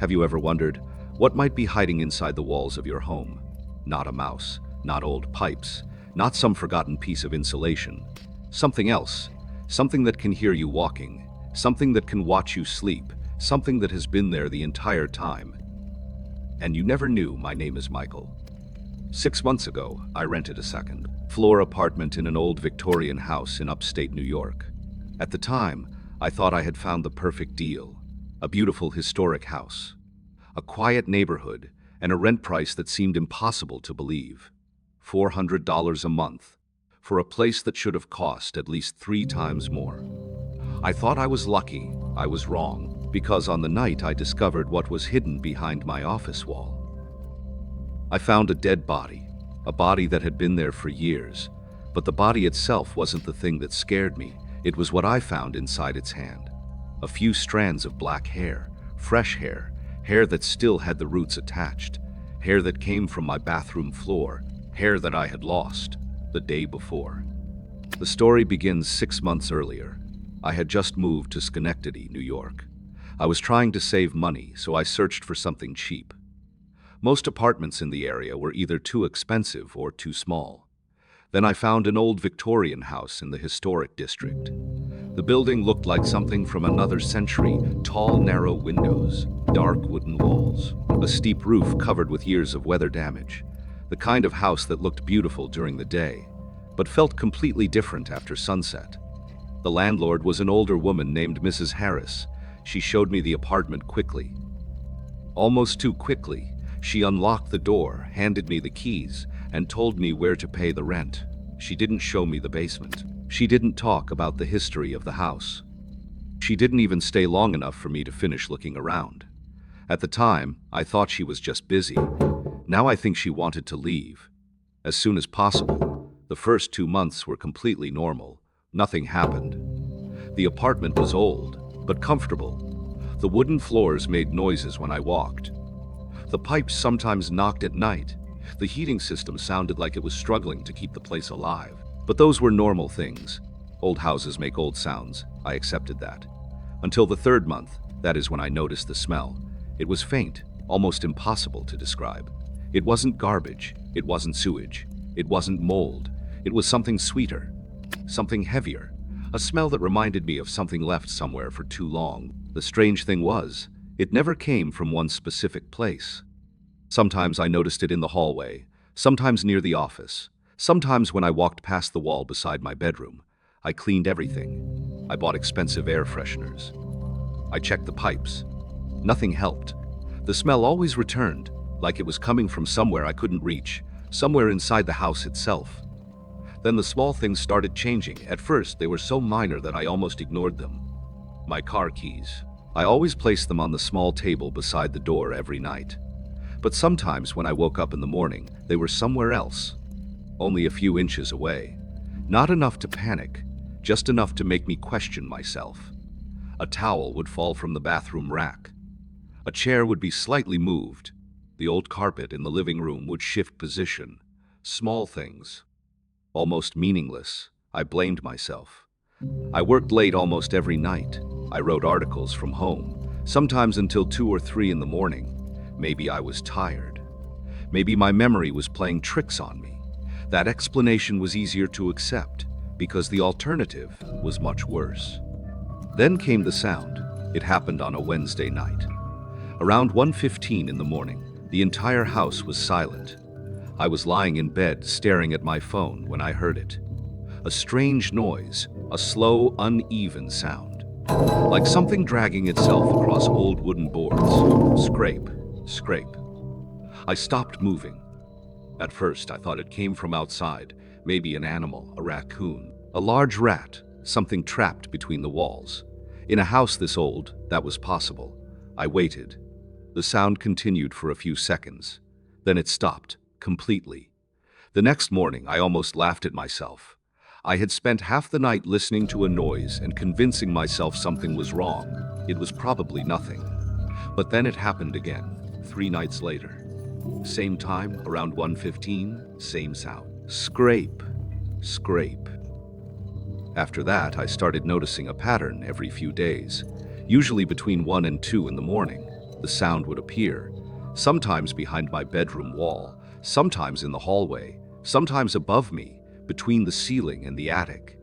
Have you ever wondered what might be hiding inside the walls of your home? Not a mouse, not old pipes, not some forgotten piece of insulation. Something else, something that can hear you walking, something that can watch you sleep, something that has been there the entire time. And you never knew. My name is Michael. 6 months ago, I rented a second-floor apartment in an old Victorian house in upstate New York. At the time, I thought I had found the perfect deal. A beautiful historic house, a quiet neighborhood, and a rent price that seemed impossible to believe. $400 a month for a place that should have cost at least 3 times more. I thought I was lucky. I was wrong, because on the night I discovered what was hidden behind my office wall. I found a dead body, a body that had been there for years, but the body itself wasn't the thing that scared me. It was what I found inside its hand. A few strands of black hair, fresh hair, hair that still had the roots attached, hair that came from my bathroom floor, hair that I had lost the day before. The story begins 6 months earlier. I had just moved to Schenectady, New York. I was trying to save money, so I searched for something cheap. Most apartments in the area were either too expensive or too small. Then I found an old Victorian house in the historic district. The building looked like something from another century: tall, narrow windows, dark wooden walls, a steep roof covered with years of weather damage. The kind of house that looked beautiful during the day, but felt completely different after sunset. The landlord was an older woman named Mrs. Harris. She showed me the apartment quickly. Almost too quickly. She unlocked the door, handed me the keys, and told me where to pay the rent. She didn't show me the basement. She didn't talk about the history of the house. She didn't even stay long enough for me to finish looking around. At the time, I thought she was just busy. Now I think she wanted to leave as soon as possible. The first 2 months were completely normal. Nothing happened. The apartment was old, but comfortable. The wooden floors made noises when I walked. The pipes sometimes knocked at night. The heating system sounded like it was struggling to keep the place alive. But those were normal things. Old houses make old sounds. I accepted that. Until the 3rd month, that is when I noticed the smell. It was faint, almost impossible to describe. It wasn't garbage. It wasn't sewage. It wasn't mold. It was something sweeter, something heavier, a smell that reminded me of something left somewhere for too long. The strange thing was, it never came from one specific place. Sometimes I noticed it in the hallway, sometimes near the office, sometimes when I walked past the wall beside my bedroom. I cleaned everything. I bought expensive air fresheners. I checked the pipes. Nothing helped. The smell always returned, like it was coming from somewhere I couldn't reach, somewhere inside the house itself. Then the small things started changing. At first, they were so minor that I almost ignored them. My car keys. I always placed them on the small table beside the door every night. But sometimes when I woke up in the morning, they were somewhere else, only a few inches away. Not enough to panic, just enough to make me question myself. A towel would fall from the bathroom rack. A chair would be slightly moved. The old carpet in the living room would shift position. Small things, almost meaningless. I blamed myself. I worked late almost every night. I wrote articles from home, sometimes until 2 or 3 in the morning. Maybe I was tired. Maybe my memory was playing tricks on me. That explanation was easier to accept, because the alternative was much worse. Then came the sound. It happened on a Wednesday night. Around 1:15 in the morning, the entire house was silent. I was lying in bed staring at my phone when I heard it. A strange noise, a slow, uneven sound, like something dragging itself across old wooden boards. Scrape, scrape. I stopped moving. At first, I thought it came from outside, maybe an animal, a raccoon, a large rat, something trapped between the walls. In a house this old, that was possible. I waited. The sound continued for a few seconds. Then it stopped, completely. The next morning, I almost laughed at myself. I had spent half the night listening to a noise and convincing myself something was wrong. It was probably nothing. But then it happened again, 3 nights later. Same time, around 1:15, same sound. Scrape, scrape. After that, I started noticing a pattern every few days. Usually between 1 and 2 in the morning, the sound would appear, sometimes behind my bedroom wall, sometimes in the hallway, sometimes above me, between the ceiling and the attic.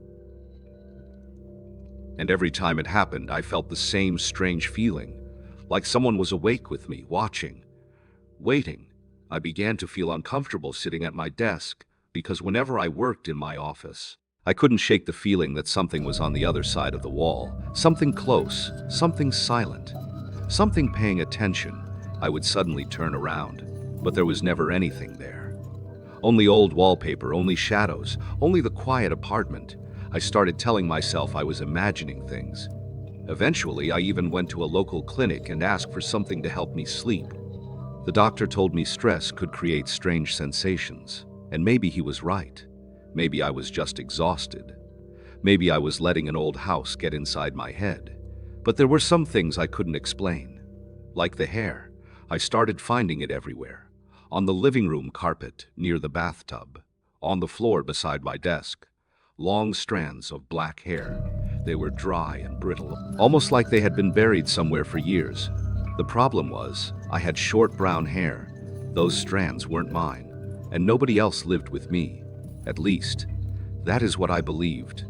And every time it happened, I felt the same strange feeling, like someone was awake with me, watching, waiting. I began to feel uncomfortable sitting at my desk, because whenever I worked in my office, I couldn't shake the feeling that something was on the other side of the wall, something close, something silent, something paying attention. I would suddenly turn around, but there was never anything there. Only old wallpaper, only shadows, only the quiet apartment. I started telling myself I was imagining things. Eventually, I even went to a local clinic and asked for something to help me sleep. The doctor told me stress could create strange sensations, and maybe he was right. Maybe I was just exhausted. Maybe I was letting an old house get inside my head. But there were some things I couldn't explain. Like the hair, I started finding it everywhere. On the living room carpet, near the bathtub. On the floor beside my desk. Long strands of black hair. They were dry and brittle, almost like they had been buried somewhere for years. The problem was, I had short brown hair. Those strands weren't mine, and nobody else lived with me. At least, that is what I believed.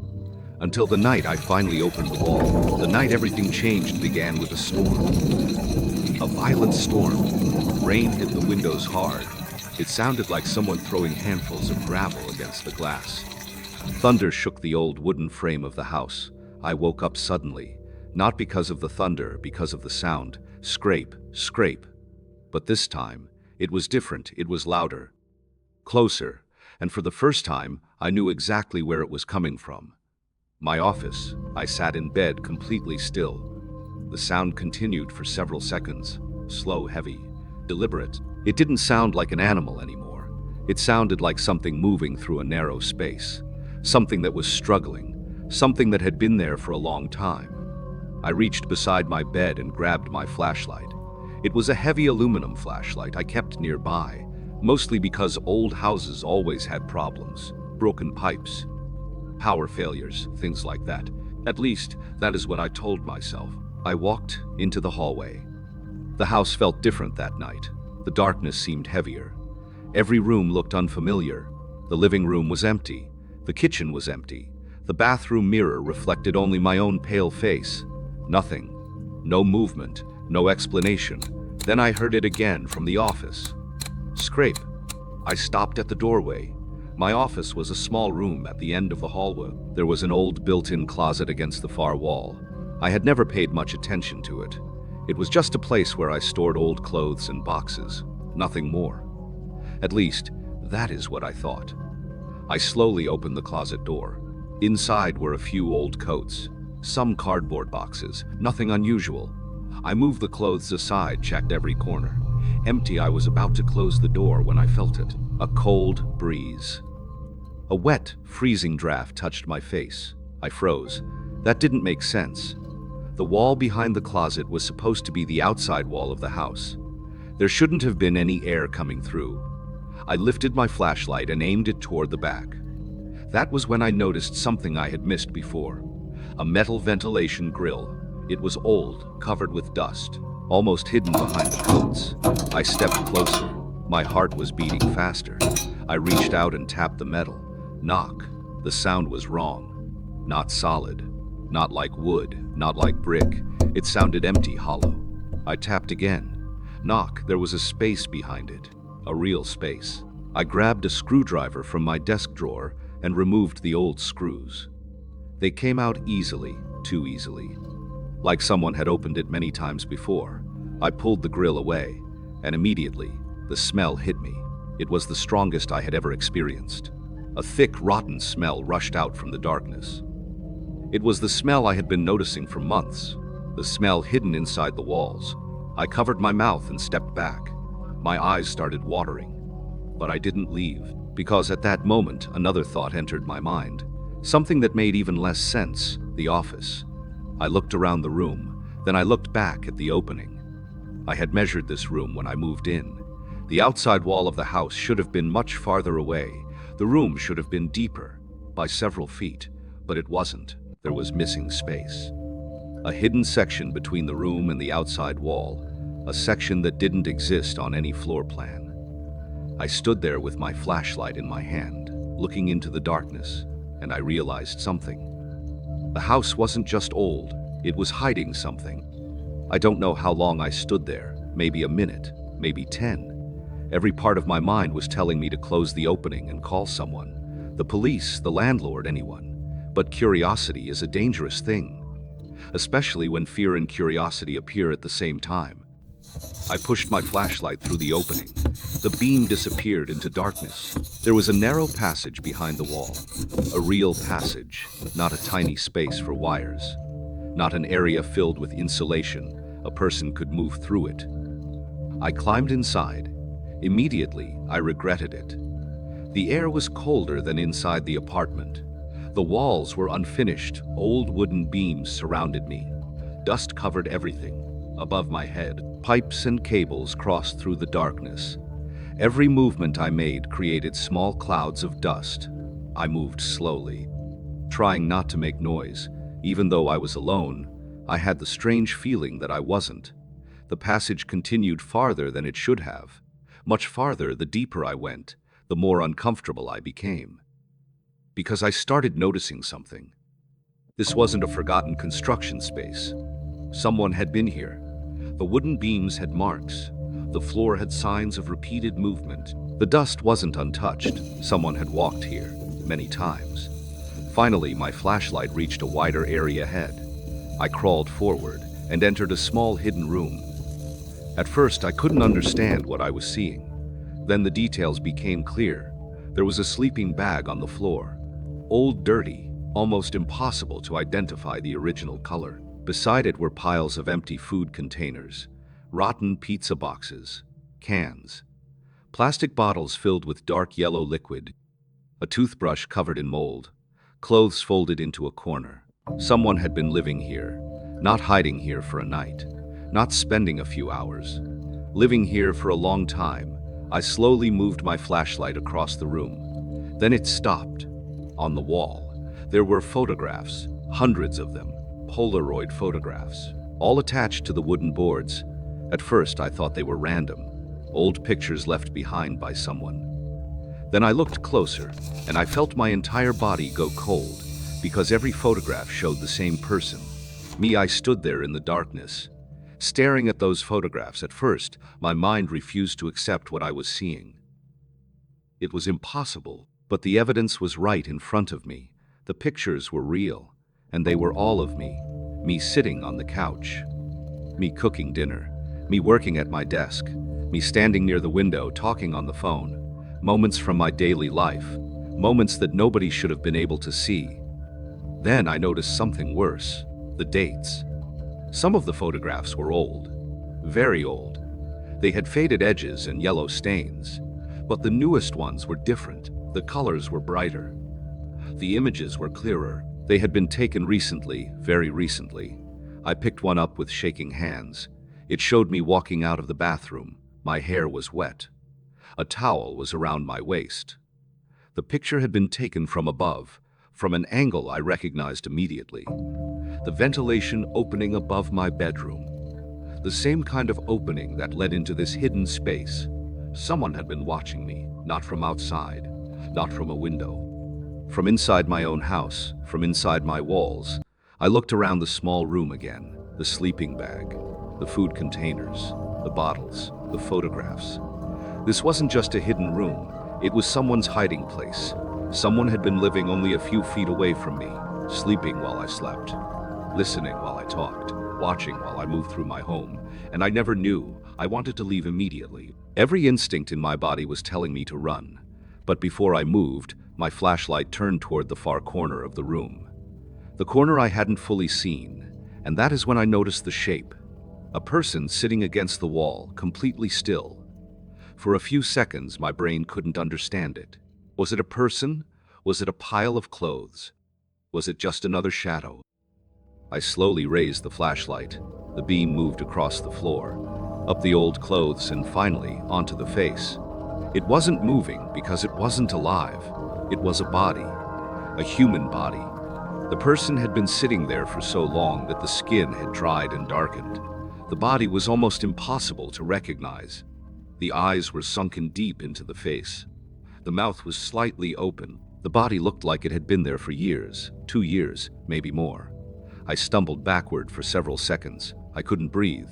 Until the night I finally opened the wall. The night everything changed began with a storm. A violent storm. Rain hit the windows hard. It sounded like someone throwing handfuls of gravel against the glass. Thunder shook the old wooden frame of the house. I woke up suddenly, not because of the thunder, because of the sound. Scrape, scrape. But this time, it was different. It was louder, closer, and for the first time, I knew exactly where it was coming from. My office. I sat in bed, completely still. The sound continued for several seconds, slow, heavy, deliberate. It didn't sound like an animal anymore. It sounded like something moving through a narrow space, something that was struggling, something that had been there for a long time. I reached beside my bed and grabbed my flashlight. It was a heavy aluminum flashlight I kept nearby, mostly because old houses always had problems, broken pipes, power failures, things like that. At least, that is what I told myself. I walked into the hallway. The house felt different that night. The darkness seemed heavier. Every room looked unfamiliar. The living room was empty. The kitchen was empty. The bathroom mirror reflected only my own pale face. Nothing. No movement. No explanation. Then I heard it again from the office. Scrape. I stopped at the doorway. My office was a small room at the end of the hallway. There was an old built-in closet against the far wall. I had never paid much attention to it. It was just a place where I stored old clothes and boxes. Nothing more. At least, that is what I thought. I slowly opened the closet door. Inside were a few old coats, some cardboard boxes, nothing unusual. I moved the clothes aside, checked every corner. Empty. I was about to close the door when I felt it. A cold breeze. A wet, freezing draft touched my face. I froze. That didn't make sense. The wall behind the closet was supposed to be the outside wall of the house. There shouldn't have been any air coming through. I lifted my flashlight and aimed it toward the back. That was when I noticed something I had missed before. A metal ventilation grill. It was old, covered with dust, almost hidden behind the coats. I stepped closer. My heart was beating faster. I reached out and tapped the metal. Knock. The sound was wrong. Not solid. Not like wood. Not like brick. It sounded empty, hollow. I tapped again. Knock. There was a space behind it. A real space. I grabbed a screwdriver from my desk drawer and removed the old screws. They came out easily, too easily. Like someone had opened it many times before. I pulled the grill away, and immediately, the smell hit me. It was the strongest I had ever experienced. A thick, rotten smell rushed out from the darkness. It was the smell I had been noticing for months, the smell hidden inside the walls. I covered my mouth and stepped back. My eyes started watering. But I didn't leave, because at that moment, another thought entered my mind. Something that made even less sense, the office. I looked around the room, then I looked back at the opening. I had measured this room when I moved in. The outside wall of the house should have been much farther away. The room should have been deeper, by several feet. But it wasn't. There was missing space. A hidden section between the room and the outside wall, a section that didn't exist on any floor plan. I stood there with my flashlight in my hand, looking into the darkness, and I realized something. The house wasn't just old, it was hiding something. I don't know how long I stood there, maybe a minute, maybe 10. Every part of my mind was telling me to close the opening and call someone. The police, the landlord, anyone. But curiosity is a dangerous thing, especially when fear and curiosity appear at the same time. I pushed my flashlight through the opening. The beam disappeared into darkness. There was a narrow passage behind the wall. A real passage, not a tiny space for wires. Not an area filled with insulation. A person could move through it. I climbed inside. Immediately, I regretted it. The air was colder than inside the apartment. The walls were unfinished. Old wooden beams surrounded me. Dust covered everything. Above my head, pipes and cables crossed through the darkness. Every movement I made created small clouds of dust. I moved slowly, trying not to make noise. Even though I was alone, I had the strange feeling that I wasn't. The passage continued farther than it should have. Much farther, the deeper I went, the more uncomfortable I became. Because I started noticing something. This wasn't a forgotten construction space. Someone had been here. The wooden beams had marks. The floor had signs of repeated movement. The dust wasn't untouched. Someone had walked here many times. Finally, my flashlight reached a wider area ahead. I crawled forward and entered a small hidden room. At first, I couldn't understand what I was seeing. Then the details became clear. There was a sleeping bag on the floor. Old, dirty, almost impossible to identify the original color. Beside it were piles of empty food containers, rotten pizza boxes, cans, plastic bottles filled with dark yellow liquid, a toothbrush covered in mold, clothes folded into a corner. Someone had been living here, not hiding here for a night, not spending a few hours. Living here for a long time, I slowly moved my flashlight across the room. Then it stopped. On the wall, there were photographs, hundreds of them. Polaroid photographs, all attached to the wooden boards. At first, I thought they were random, old pictures left behind by someone. Then I looked closer, and I felt my entire body go cold, because every photograph showed the same person. Me. I stood there in the darkness, staring at those photographs. At first, my mind refused to accept what I was seeing. It was impossible, but the evidence was right in front of me. The pictures were real. And they were all of me. Me sitting on the couch. Me cooking dinner. Me working at my desk. Me standing near the window talking on the phone. Moments from my daily life. Moments that nobody should have been able to see. Then I noticed something worse. The dates. Some of the photographs were old. Very old. They had faded edges and yellow stains. But the newest ones were different. The colors were brighter. The images were clearer. They had been taken recently, very recently. I picked one up with shaking hands. It showed me walking out of the bathroom. My hair was wet. A towel was around my waist. The picture had been taken from above, from an angle I recognized immediately. The ventilation opening above my bedroom. The same kind of opening that led into this hidden space. Someone had been watching me, not from outside, not from a window. From inside my own house, from inside my walls, I looked around the small room again. The sleeping bag, the food containers, the bottles, the photographs. This wasn't just a hidden room. It was someone's hiding place. Someone had been living only a few feet away from me, sleeping while I slept, listening while I talked, watching while I moved through my home. And I never knew. I wanted to leave immediately. Every instinct in my body was telling me to run. But before I moved, my flashlight turned toward the far corner of the room. The corner I hadn't fully seen, and that is when I noticed the shape. A person sitting against the wall, completely still. For a few seconds, my brain couldn't understand it. Was it a person? Was it a pile of clothes? Was it just another shadow? I slowly raised the flashlight. The beam moved across the floor, up the old clothes, and finally onto the face. It wasn't moving because it wasn't alive. It was a body, a human body, The person had been sitting there for so long that the skin had dried and darkened. The body was almost impossible to recognize. The eyes were sunken deep into the face. The mouth was slightly open. The body looked like it had been there for years, 2 years, maybe more. I stumbled backward for several seconds. I couldn't breathe.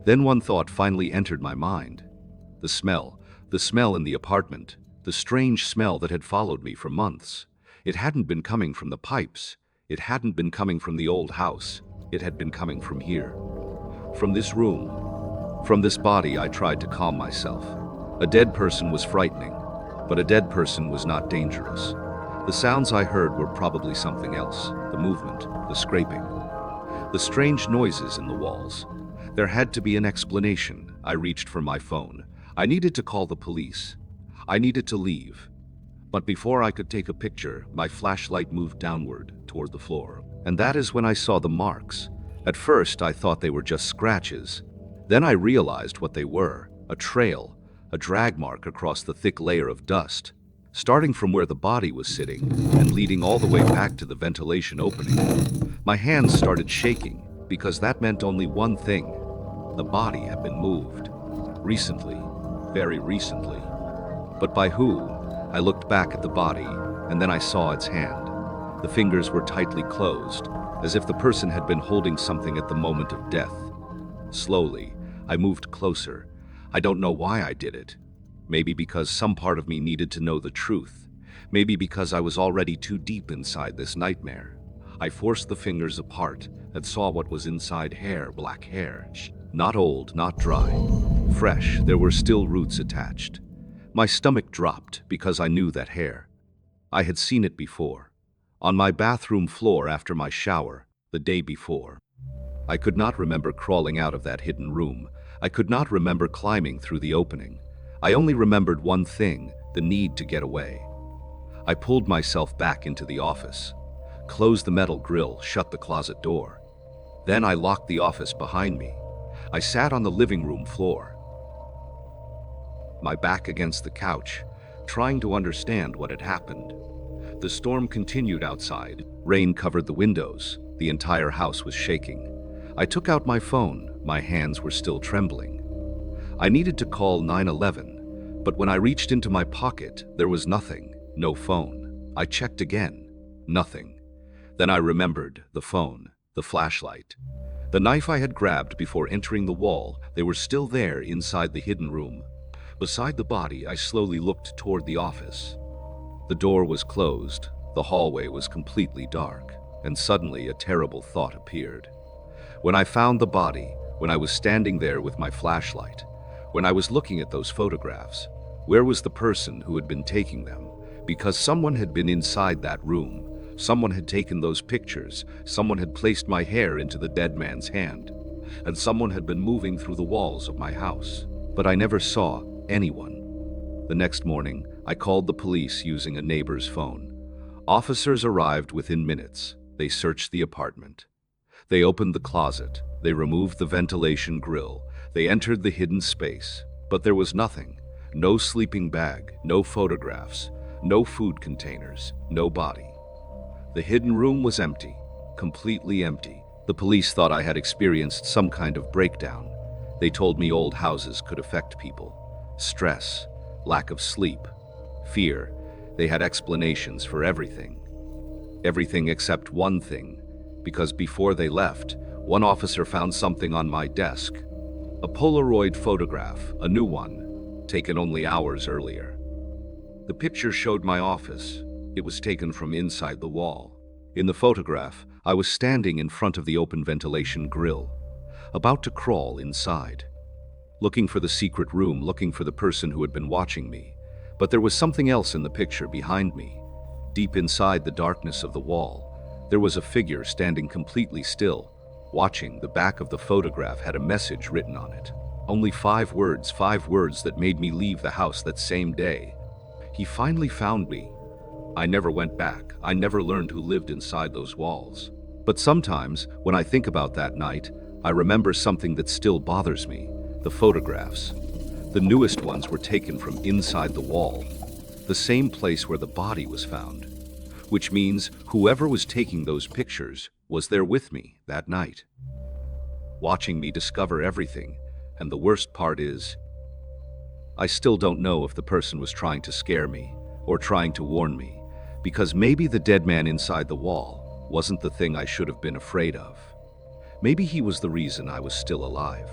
Then one thought finally entered my mind. The smell in the apartment, the strange smell that had followed me for months. It hadn't been coming from the pipes. It hadn't been coming from the old house. It had been coming from here. From this room. From this body. I tried to calm myself. A dead person was frightening, but a dead person was not dangerous. The sounds I heard were probably something else. The movement, the scraping, the strange noises in the walls. There had to be an explanation. I reached for my phone. I needed to call the police. I needed to leave. But before I could take a picture, my flashlight moved downward toward the floor. And that is when I saw the marks. At first, I thought they were just scratches. Then I realized what they were. A trail, a drag mark across the thick layer of dust, starting from where the body was sitting and leading all the way back to the ventilation opening. My hands started shaking because that meant only one thing. The body had been moved. Recently. Very recently. But by who? I looked back at the body, and then I saw its hand. The fingers were tightly closed, as if the person had been holding something at the moment of death. Slowly, I moved closer. I don't know why I did it. Maybe because some part of me needed to know the truth. Maybe because I was already too deep inside this nightmare. I forced the fingers apart and saw what was inside hair, black hair. Not old, not dry. Fresh, there were still roots attached. My stomach dropped because I knew that hair. I had seen it before. On my bathroom floor after my shower, the day before. I could not remember crawling out of that hidden room. I could not remember climbing through the opening. I only remembered one thing, the need to get away. I pulled myself back into the office, closed the metal grill, shut the closet door. Then I locked the office behind me. I sat on the living room floor, my back against the couch, trying to understand what had happened. The storm continued outside. Rain covered the windows. The entire house was shaking. I took out my phone. My hands were still trembling. I needed to call 911, but when I reached into my pocket, there was nothing. No phone. I checked again. Nothing. Then I remembered the phone, the flashlight. The knife I had grabbed before entering the wall, they were still there inside the hidden room. Beside the body, I slowly looked toward the office. The door was closed. The hallway was completely dark. And suddenly a terrible thought appeared. When I found the body, when I was standing there with my flashlight, when I was looking at those photographs, where was the person who had been taking them? Because someone had been inside that room. Someone had taken those pictures. Someone had placed my hair into the dead man's hand. And someone had been moving through the walls of my house. But I never saw anyone. The next morning, I called the police using a neighbor's phone. Officers arrived within minutes. They searched the apartment. They opened the closet. They removed the ventilation grill. They entered the hidden space. But there was nothing. No sleeping bag, no photographs, no food containers, no body. The hidden room was empty, completely empty. The police thought I had experienced some kind of breakdown. They told me old houses could affect people. Stress, lack of sleep, fear. They had explanations for everything. Everything except one thing, because before they left, one officer found something on my desk. A Polaroid photograph, a new one, taken only hours earlier. The picture showed my office. It was taken from inside the wall. In the photograph, I was standing in front of the open ventilation grill, about to crawl inside, looking for the secret room, looking for the person who had been watching me. But there was something else in the picture behind me. Deep inside the darkness of the wall, there was a figure standing completely still, watching. The back of the photograph had a message written on it. Only 5 words that made me leave the house that same day. He finally found me. I never went back. I never learned who lived inside those walls. But sometimes, when I think about that night, I remember something that still bothers me. The photographs. The newest ones were taken from inside the wall, the same place where the body was found. which means whoever was taking those pictures was there with me that night, watching me discover everything. And the worst part is, I still don't know if the person was trying to scare me or trying to warn me, because maybe the dead man inside the wall wasn't the thing I should have been afraid of. Maybe he was the reason I was still alive.